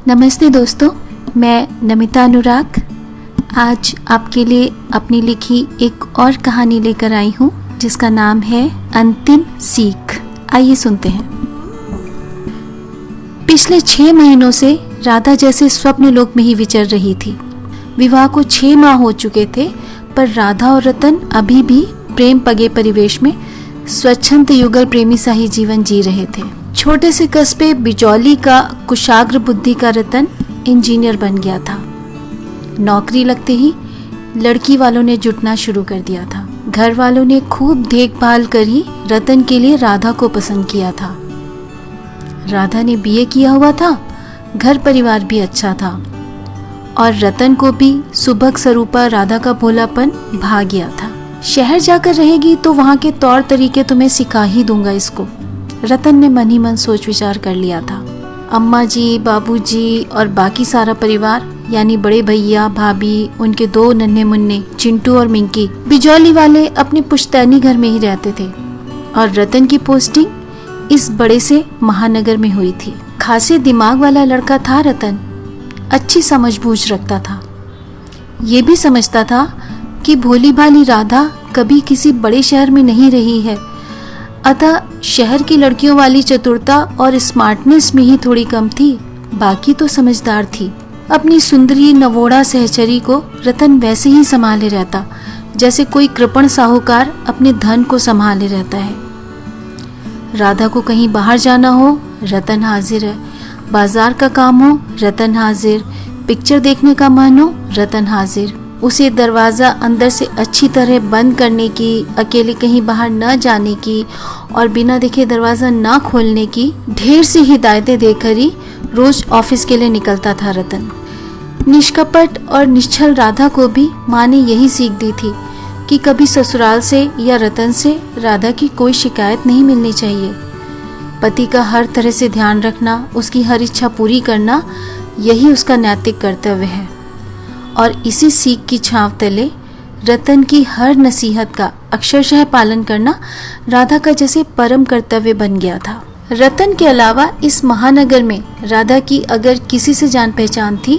नमस्ते दोस्तों, मैं नमिता अनुराग आज आपके लिए अपनी लिखी एक और कहानी लेकर आई हूँ जिसका नाम है अंतिम सीख। आइए सुनते हैं। पिछले 6 महीनों से राधा जैसे स्वप्न लोक में ही विचर रही थी। विवाह को 6 माह हो चुके थे, पर राधा और रतन अभी भी प्रेम पगे परिवेश में स्वच्छंद युगल प्रेमी सा ही जीवन जी रहे थे। छोटे से कस्बे बिजौली का कुशाग्र बुद्धि का रतन इंजीनियर बन गया था। नौकरी लगते ही लड़की वालों ने जुटना शुरू कर दिया था। घर वालों ने खूब देखभाल करी रतन के लिए राधा को पसंद किया था। राधा ने बीए किया हुआ था, घर परिवार भी अच्छा था और रतन को भी सुबह स्वरूपा राधा का भोलापन भा गया था। शहर जाकर रहेगी तो वहाँ के तौर तरीके तुम्हें सिखा ही दूंगा इसको, रतन ने मन ही मन सोच विचार कर लिया था। अम्मा जी, बाबूजी और बाकी सारा परिवार यानी बड़े भैया, भाभी, उनके 2 नन्हे मुन्ने चिंटू और मिंकी बिजौली वाले अपने पुश्तैनी घर में ही रहते थे और रतन की पोस्टिंग इस बड़े से महानगर में हुई थी। खासे दिमाग वाला लड़का था रतन, अच्छी समझ बूझ रखता था। ये भी समझता था कि भोली भाली राधा कभी किसी बड़े शहर में नहीं रही है, अतः शहर की लड़कियों वाली चतुरता और स्मार्टनेस में ही थोड़ी कम थी, बाकी तो समझदार थी। अपनी सुंदरी नवोड़ा सहचरी को रतन वैसे ही संभाले रहता जैसे कोई कृपण साहूकार अपने धन को संभाले रहता है। राधा को कहीं बाहर जाना हो, रतन हाजिर है। बाजार का काम हो, रतन हाजिर। पिक्चर देखने का मन हो, रतन हाजिर। उसे दरवाज़ा अंदर से अच्छी तरह बंद करने की, अकेले कहीं बाहर न जाने की और बिना देखे दरवाज़ा न खोलने की ढेर सी हिदायतें देकर ही रोज ऑफिस के लिए निकलता था रतन। निष्कपट और निश्चल राधा को भी माँ ने यही सीख दी थी कि कभी ससुराल से या रतन से राधा की कोई शिकायत नहीं मिलनी चाहिए। पति का हर तरह से ध्यान रखना, उसकी हर इच्छा पूरी करना, यही उसका नैतिक कर्तव्य है। और इसी सीख की छांव तले रतन की हर नसीहत का अक्षरशः पालन करना राधा का जैसे परम कर्तव्य बन गया था। रतन के अलावा इस महानगर में राधा की अगर किसी से जान पहचान थी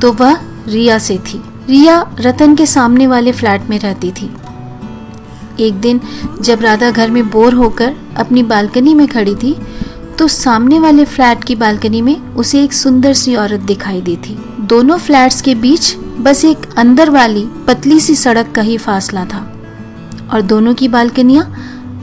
तो वह रिया से थी। रिया रतन के सामने वाले फ्लैट में रहती थी। एक दिन जब राधा घर में बोर होकर अपनी बालकनी में खड़ी थी तो सामने वाले फ्लैट की बालकनी में उसे एक सुंदर सी औरत दिखाई दी थी। दोनों फ्लैट्स के बीच बस एक अंदर वाली पतली सी सड़क का ही फासला था और दोनों की बालकनियां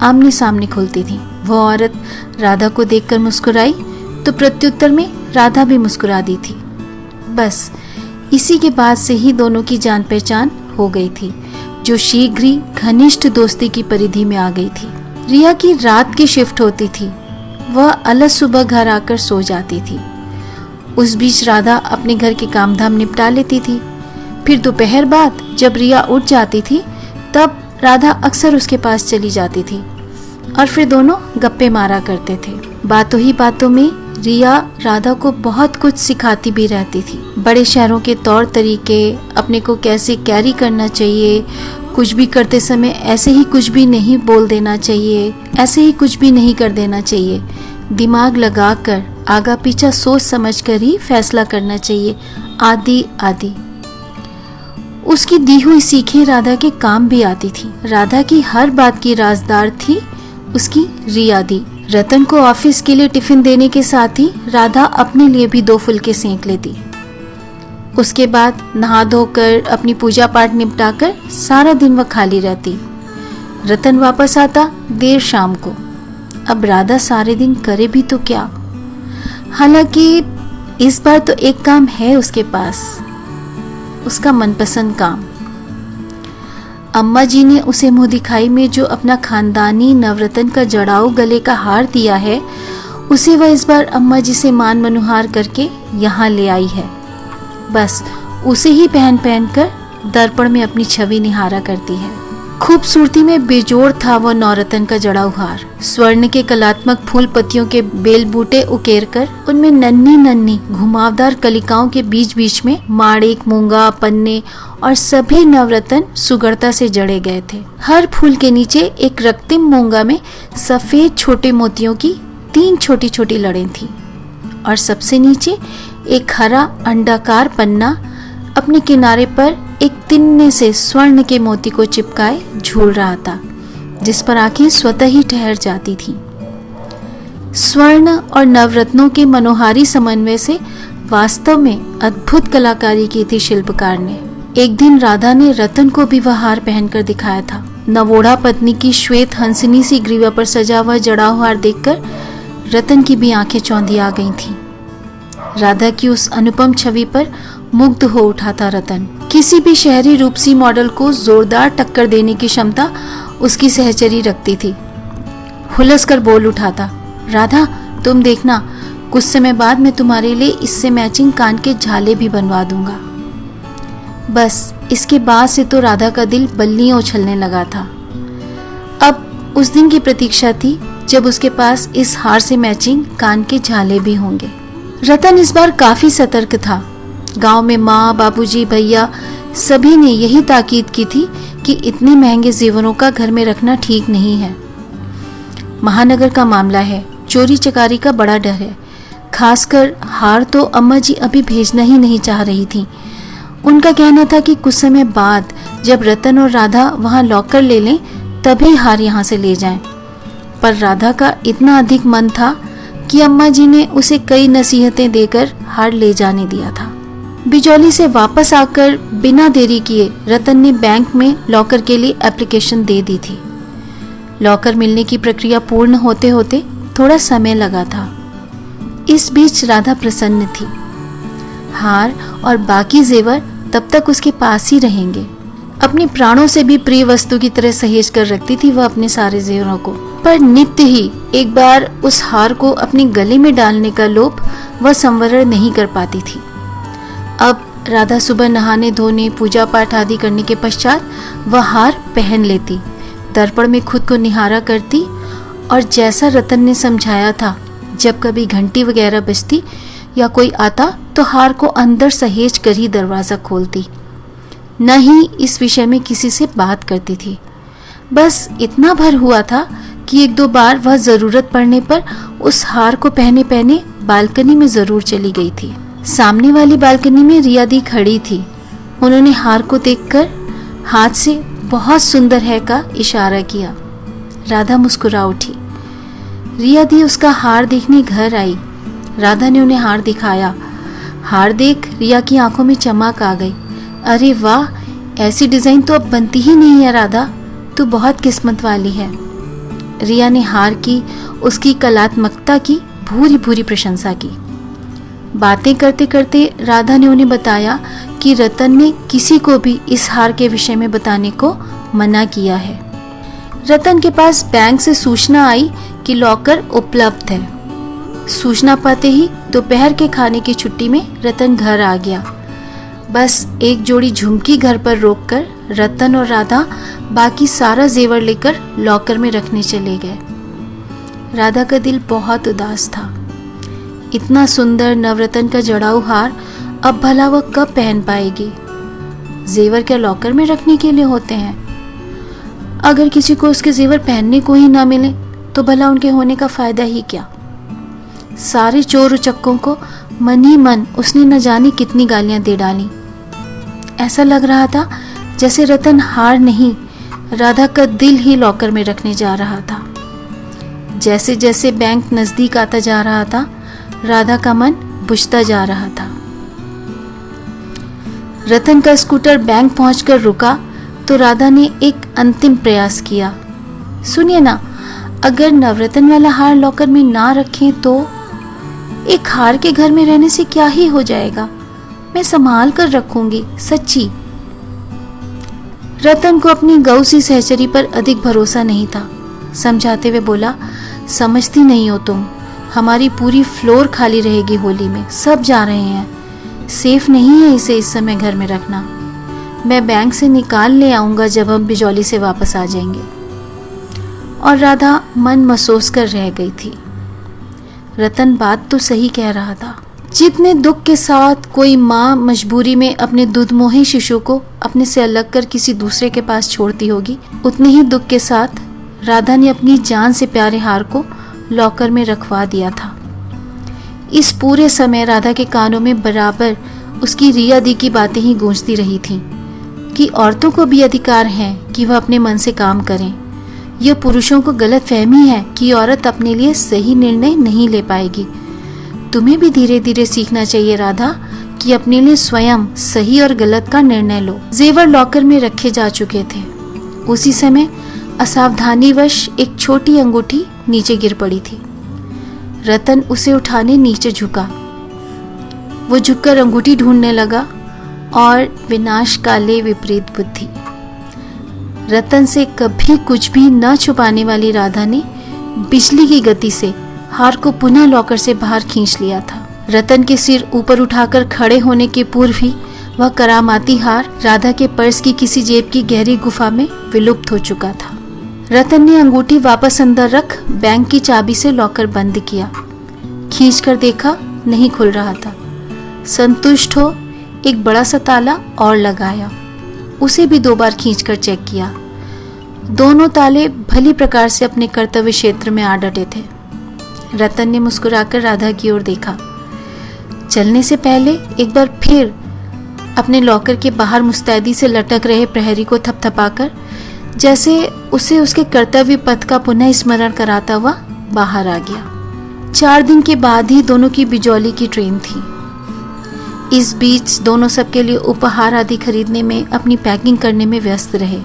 आमने सामने खुलती थी। वो औरत राधा को देखकर मुस्कुराई तो प्रत्युत्तर में राधा भी मुस्कुरा दी थी। बस इसी के बाद से ही दोनों की जान पहचान हो गई थी, जो शीघ्र ही घनिष्ठ दोस्ती की परिधि में आ गई थी। रिया की रात की शिफ्ट होती थी, वह अलग सुबह घर आकर सो जाती थी। उस बीच राधा अपने घर के काम धाम निपटा लेती थी। फिर दोपहर बाद जब रिया उठ जाती थी तब राधा अक्सर उसके पास चली जाती थी और फिर दोनों गप्पे मारा करते थे। बातों ही बातों में रिया राधा को बहुत कुछ सिखाती भी रहती थी। बड़े शहरों के तौर तरीके, अपने को कैसे कैरी करना चाहिए, कुछ भी करते समय ऐसे ही कुछ भी नहीं बोल देना चाहिए, ऐसे ही कुछ भी नहीं कर देना चाहिए, दिमाग लगाकर आगा पीछा सोच समझ कर ही फैसला करना चाहिए, आदि आदि। उसकी दी हुई सीखें राधा के काम भी आती थी। राधा की हर बात की राजदार थी उसकी रिया दी। रतन को ऑफिस के लिए टिफिन देने के साथ ही राधा अपने लिए भी 2 फुलके सेंक लेती। उसके बाद नहा धोकर अपनी पूजा पाठ निपटाकर सारा दिन वह खाली रहती। रतन वापस आता देर शाम को। अब राधा सारे दिन करे भी तो क्या। हालांकि इस बार तो एक काम है उसके पास, उसका मनपसंद काम। अम्मा जी ने उसे मुंह दिखाई में जो अपना खानदानी नवरत्न का जड़ाऊ गले का हार दिया है, उसे वह इस बार अम्मा जी से मान मनुहार करके यहाँ ले आई है। बस उसे ही पहन पहन कर दर्पण में अपनी छवि निहारा करती है। खूबसूरती में बेजोड़ था वह नवरत्न का जड़ाऊ हार। स्वर्ण के कलात्मक फूल पत्तियों के बेल बूटे उकेर कर उनमें नन्ही नन्ही घुमावदार कलिकाओं के बीच बीच में माणिक, मूंगा, पन्ने और सभी नवरत्न सुगढ़ता से जड़े गए थे। हर फूल के नीचे एक रक्तिम मूंगा में सफेद छोटे मोतियों की 3 छोटी छोटी लड़ें थी और सबसे नीचे एक हरा अंडाकार पन्ना अपने किनारे पर एक तिन्ने से स्वर्ण के मोती को चिपकाए झूल रहा था, जिस पर आंखें स्वतः ही ठहर जाती थीं। स्वर्ण और नवरत्नों के मनोहारी समन्वय से वास्तव में अद्भुत कलाकारी की थी शिल्पकार ने। एक दिन राधा ने रतन को भी वह हार पहनकर दिखाया था। नवोढ़ा पत्नी की श्वेत हंसनी सी ग्रीवा पर सजा हुआ जड़ाऊ हार देखकर रतन की भी आंखें चौंधी आ गई थीं। राधा की उस अनुपम छवि पर मुग्ध हो उठा था रतन। किसी भी शहरी रूपसी मॉडल को जोरदार टक्कर देने की क्षमता उसकी सहचरी रखती थी। हुलस कर बोल उठा था, राधा तुम देखना, कुछ समय बाद मैं तुम्हारे लिए इससे मैचिंग कान के झाले भी बनवा दूंगा। बस इसके बाद से तो राधा का दिल बल्लियां उछलने लगा था। अब उस दिन की प्रतीक्षा थी जब उसके पास इस हार से मैचिंग कान के झाले भी होंगे। रतन इस बार काफी सतर्क था। गांव में माँ, बाबूजी, भैया सभी ने यही ताकीद की थी कि इतने महंगे जेवरों का घर में रखना ठीक नहीं है। महानगर का मामला है, चोरी चकारी का बड़ा डर है। खासकर हार तो अम्मा जी अभी भेजना ही नहीं चाह रही थी। उनका कहना था कि कुछ समय बाद जब रतन और राधा वहां लॉकर ले लें तभी हार यहाँ से ले जाएं। पर राधा का इतना अधिक मन था कि अम्मा जी ने उसे कई नसीहतें देकर हार ले जाने दिया था। बिजौली से वापस आकर बिना देरी किए रतन ने बैंक में लॉकर के लिए एप्लीकेशन दे दी थी। लॉकर मिलने की प्रक्रिया पूर्ण होते होते थोड़ा समय लगा था। इस बीच राधा प्रसन्न थी। हार और बाकी जेवर तब तक उसके पास ही रहेंगे। अपने प्राणों से भी प्रिय वस्तु की तरह सहेज कर रखती थी वह अपने सारे जेवरों को। पर नित्य ही एक बार उस हार को अपने गले में डालने का लोभ वह संवरण नहीं कर पाती थी। अब राधा सुबह नहाने धोने, पूजा पाठ आदि करने के पश्चात वह हार पहन लेती, दर्पण में खुद को निहारा करती और जैसा रतन ने समझाया था, जब कभी घंटी वगैरह बजती या कोई आता तो हार को अंदर सहेज कर ही दरवाजा खोलती। न ही इस विषय में किसी से बात करती थी। बस इतना भर हुआ था कि एक दो बार वह जरूरत पड़ने पर उस हार को पहने पहने बालकनी में जरूर चली गई थी। सामने वाली बालकनी में रिया दी खड़ी थी। उन्होंने हार को देखकर हाथ से बहुत सुंदर है का इशारा किया। राधा मुस्कुरा उठी। रिया दी उसका हार देखने घर आई। राधा ने उन्हें हार दिखाया। हार देख रिया की आंखों में चमक आ गई। अरे वाह, ऐसी डिजाइन तो अब बनती ही नहीं है राधा, तू बहुत किस्मत वाली है। रिया ने हार की उसकी कलात्मकता की भूरी भूरी प्रशंसा की। बातें करते करते राधा ने उन्हें बताया कि रतन ने किसी को भी इस हार के विषय में बताने को मना किया है। रतन के पास बैंक से सूचना आई कि लॉकर उपलब्ध है। सूचना पाते ही दोपहर के खाने की छुट्टी में रतन घर आ गया। बस एक जोड़ी झुमकी घर पर रोककर रतन और राधा बाकी सारा जेवर लेकर लॉकर में रखने चले गए। राधा का दिल बहुत उदास था। इतना सुंदर नवरत्न का जड़ाऊ हार अब भला वह कब पहन पाएगी? जेवर क्या लॉकर में रखने के लिए होते हैं? अगर किसी को उसके जेवर पहनने को ही ना मिले तो भला उनके होने का फायदा ही क्या? सारे चोर उचक्कों को मन ही मन उसने न जाने कितनी गालियां दे डाली। ऐसा लग रहा था जैसे रतन हार नहीं, राधा का दिल ही लॉकर में रखने जा रहा था। जैसे जैसे बैंक नजदीक आता जा रहा था, राधा का मन बुझता जा रहा था। रतन का स्कूटर बैंक पहुंचकर रुका तो राधा ने एक अंतिम प्रयास किया। सुनिए ना, अगर नवरत्न वाला हार लॉकर में ना रखें तो एक हार के घर में रहने से क्या ही हो जाएगा? मैं संभाल कर रखूंगी, सच्ची। रतन को अपनी गौ सी सहचरी पर अधिक भरोसा नहीं था। समझाते हुए बोला, समझती नहीं हो तुम, हमारी पूरी फ्लोर खाली रहेगी होली में, सब जा रहे हैं। सेफ नहीं है इसे इस समय घर में रखना। मैं बैंक से निकाल ले आऊंगा जब हम बिजौली से वापस आ जाएंगे। और राधा मन महसूस कर रह गई थी। रतन बात तो सही कह रहा था। जितने दुख के साथ कोई माँ मजबूरी में अपने दूधमोही शिशु को अपने से अलग कर किसी दूसरे के पास छोड़ती होगी, उतने ही दुख के साथ राधा ने अपनी जान से प्यारे हार को लॉकर में रखवा दिया था। इस पूरे समय राधा के कानों में बराबर उसकी रिया दी की बातें ही गूंजती रही थीं कि औरतों को भी अधिकार है कि वह अपने मन से काम करें। यह पुरुषों को गलत फहमी है कि औरत अपने लिए सही निर्णय नहीं ले पाएगी। तुम्हें भी धीरे धीरे सीखना चाहिए राधा कि अपने लिए स्वयं सही और गलत का निर्णय लो। जेवर लॉकर में रखे जा चुके थे। उसी समय असावधानीवश एक छोटी अंगूठी नीचे गिर पड़ी थी। रतन उसे उठाने नीचे झुका। वो झुककर अंगूठी ढूंढने लगा और विनाश काले विपरीत बुद्धि। रतन से कभी कुछ भी न छुपाने वाली राधा ने बिजली की गति से हार को पुनः लॉकर से बाहर खींच लिया था। रतन के सिर ऊपर उठाकर खड़े होने के पूर्व ही वह करामाती हार राधा के पर्स की किसी जेब की गहरी गुफा में विलुप्त हो चुका था। रतन ने अंगूठी वापस अंदर रख बैंक की चाबी से लॉकर बंद किया। खींचकर देखा, नहीं खुल रहा था। संतुष्ट हो एक बड़ा सा ताला और लगाया। उसे भी 2 बार खींचकर चेक किया। दोनों ताले भली प्रकार से अपने कर्तव्य क्षेत्र में आ डटे थे। रतन ने मुस्कुराकर राधा की ओर देखा। चलने से पहले एक बार फिर अपने लॉकर के बाहर मुस्तैदी से लटक रहे प्रहरी को थपथपाकर जैसे उसे उसके कर्तव्य पथ का पुनः स्मरण कराता हुआ बाहर आ गया। 4 दिन के बाद ही दोनों की बिजौली की ट्रेन थी। इस बीच दोनों सबके लिए उपहार आदि खरीदने में, अपनी पैकिंग करने में व्यस्त रहे।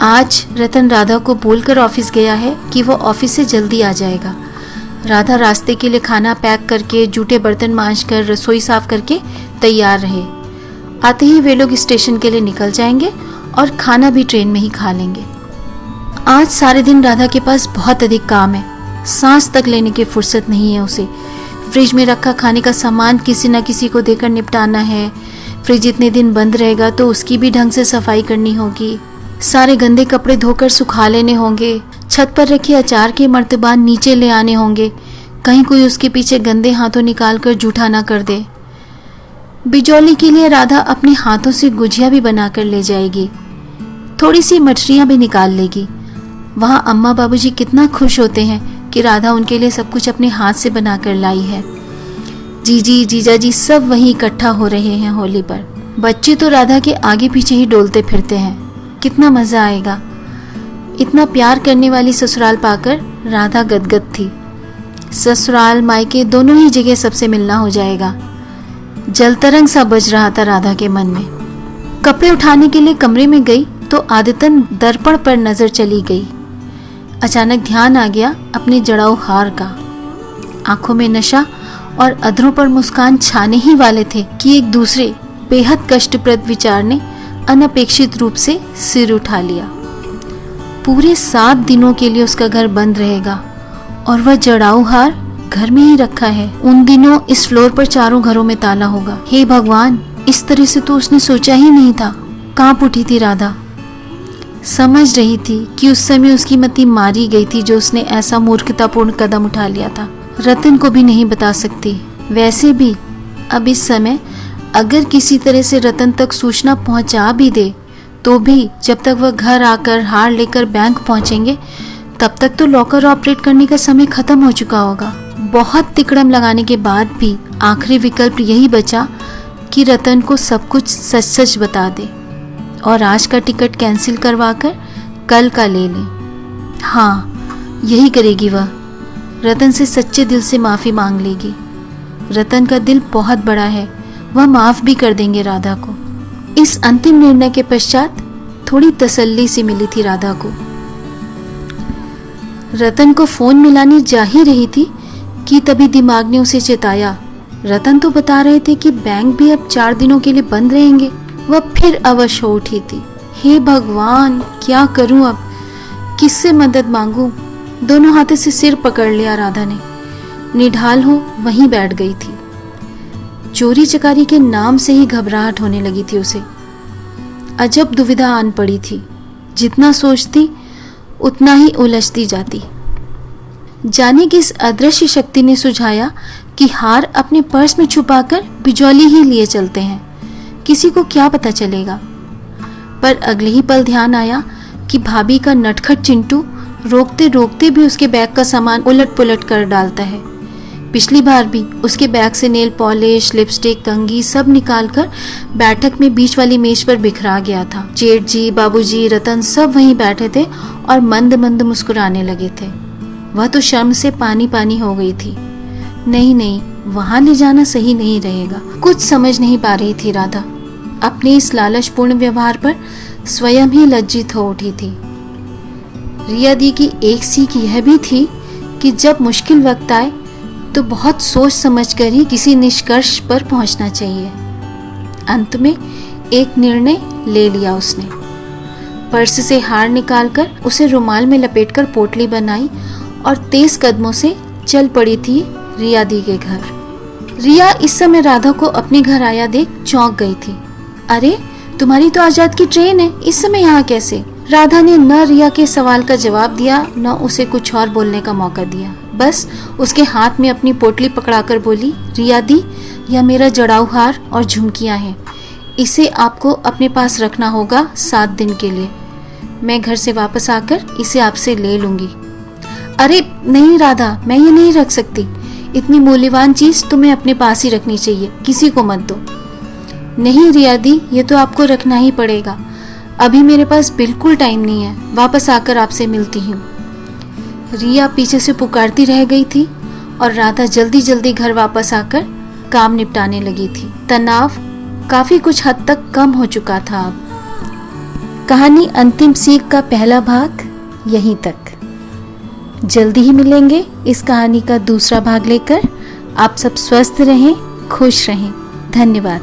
आज रतन राधा को बोलकर ऑफिस गया है कि वो ऑफिस से जल्दी आ जाएगा। राधा रास्ते के लिए खाना पैक करके, जूठे बर्तन मांजकर, रसोई साफ करके तैयार रहे। आते ही वे लोग स्टेशन के लिए निकल जाएंगे और खाना भी ट्रेन में ही खा लेंगे। आज सारे दिन राधा के पास बहुत अधिक काम है। सांस तक लेने की फुर्सत नहीं है उसे। फ्रिज में रखा खाने का सामान किसी न किसी को देकर निपटाना है। फ्रिज इतने दिन बंद रहेगा तो उसकी भी ढंग से सफाई करनी होगी। सारे गंदे कपड़े धोकर सुखा लेने होंगे। छत पर रखे अचार के मर्तबान नीचे ले आने होंगे, कहीं कोई उसके पीछे गंदे हाथों निकाल कर जूठा ना कर दे। बिजौली के लिए राधा अपने हाथों से गुजिया भी बनाकर ले जाएगी। थोड़ी सी मठरियाँ भी निकाल लेगी। वहाँ अम्मा बाबूजी कितना खुश होते हैं कि राधा उनके लिए सब कुछ अपने हाथ से बनाकर लाई है। जीजी जीजाजी सब वहीं इकट्ठा हो रहे हैं होली पर। बच्चे तो राधा के आगे पीछे ही डोलते फिरते हैं। कितना मजा आएगा। इतना प्यार करने वाली ससुराल पाकर राधा गदगद थी। ससुराल मायके दोनों ही जगह सबसे मिलना हो जाएगा। जलतरंग सा बज रहा था राधा के मन में। कपड़े उठाने के लिए कमरे में गई तो आदतन दर्पण पर नजर चली गई। अचानक ध्यान आ गया अपने जड़ाऊ हार का। आंखों में नशा और अधरों पर मुस्कान छाने ही वाले थे कि एक दूसरे बेहद कष्टप्रद विचार ने अनपेक्षित रूप से सिर उठा लिया। पूरे 7 दिनों के लिए उसका घर बंद रहेगा और वह जड़ाऊ हार घर में ही रखा है। उन दिनों इस फ्लोर पर चारों घरों में ताला होगा। हे भगवान, इस तरह से तो उसने सोचा ही नहीं था। कांप उठी थी राधा। समझ रही थी कि उस समय उसकी मति मारी गई थी जो उसने ऐसा मूर्खतापूर्ण कदम उठा लिया था। रतन को भी नहीं बता सकती। वैसे भी अब इस समय अगर किसी तरह से रतन तक सूचना पहुंचा भी दे तो भी जब तक वह घर आकर हार लेकर बैंक पहुंचेंगे तब तक तो लॉकर ऑपरेट करने का समय खत्म हो चुका होगा। बहुत तिकड़म लगाने के बाद भी आखिरी विकल्प यही बचा कि रतन को सब कुछ सच सच बता दे और आज का टिकट कैंसिल करवाकर कल का ले ले। हाँ, यही करेगी वह। रतन से सच्चे दिल से माफ़ी मांग लेगी। रतन का दिल बहुत बड़ा है, वह माफ़ भी कर देंगे राधा को। इस अंतिम निर्णय के पश्चात थोड़ी तसल्ली सी मिली थी राधा को। रतन को फोन मिलाने जा ही रही थी कि तभी दिमाग ने उसे चेताया। रतन तो बता रहे थे कि बैंक भी अब 4 दिनों के लिए बंद रहेंगे। वह फिर अवश हो उठी थी। हे भगवान, क्या करूं अब? किससे मदद मांगूं? दोनों हाथों से सिर पकड़ लिया राधा ने। निढाल हो वहीं बैठ गई थी। चोरी चकारी के नाम से ही घबराहट होने लगी थी उसे। अजब दुविधा आन पड़ी थी। जितना सोचती उतना ही उलझती जाती। जाने किस अदृश्य शक्ति ने सुझाया कि हार अपने पर्स में छुपाकर बिजौली ही लिए चलते हैं। किसी को क्या पता चलेगा। पर अगले ही पल ध्यान आया कि भाभी का नटखट चिंटू रोकते रोकते भी उसके बैग का सामान उलट पुलट कर डालता है। पिछली बार भी उसके बैग से नेल पॉलिश, लिपस्टिक, कंघी सब निकालकर बैठक में बीच वाली मेज पर बिखरा गया था। जेठ जी, बाबूजी, रतन सब वहीं बैठे थे और मंद मंद मुस्कुराने लगे थे। वह तो शर्म से पानी पानी हो गई थी। नहीं नहीं, वहां ले जाना सही नहीं रहेगा। कुछ समझ नहीं पा रही थी राधा। अपने इस लालचपूर्ण व्यवहार पर स्वयं ही लज्जित हो उठी थी। रिया दी की एक सीख यह भी थी कि जब मुश्किल वक्त आए तो बहुत सोच समझकर ही किसी निष्कर्ष पर पहुंचना चाहिए। अंत में एक निर्णय ले लिया उसने। पर्स से हार निकालकर उसे रुमाल में लपेटकर पोटली बनाई और तेज कदमों से चल पड़ी थी रिया दी के घर। रिया इस समय राधा को अपने घर आया देख चौंक गई थी। अरे, तुम्हारी तो आजाद की ट्रेन है, इस समय यहाँ कैसे? राधा ने न रिया के सवाल का जवाब दिया न उसे कुछ और बोलने का मौका दिया। बस उसके हाथ में अपनी पोटली पकड़ाकर बोली, रिया दी, यह मेरा जड़ाऊ हार और झुमकियां हैं। इसे आपको अपने पास रखना होगा 7 दिन के लिए। मैं घर से वापस आकर इसे आपसे ले लूंगी। अरे नहीं राधा, मैं ये नहीं रख सकती। इतनी मूल्यवान चीज तुम्हें अपने पास ही रखनी चाहिए, किसी को मत दो। नहीं रिया दी, ये तो आपको रखना ही पड़ेगा। अभी मेरे पास बिल्कुल टाइम नहीं है, वापस आकर आपसे मिलती हूँ। रिया पीछे से पुकारती रह गई थी और राधा जल्दी जल्दी घर वापस आकर काम निपटाने लगी थी। तनाव काफी कुछ हद तक कम हो चुका था अब। कहानी अंतिम सीख का पहला भाग यहीं तक। जल्दी ही मिलेंगे इस कहानी का दूसरा भाग लेकर। आप सब स्वस्थ रहें, खुश रहें। धन्यवाद।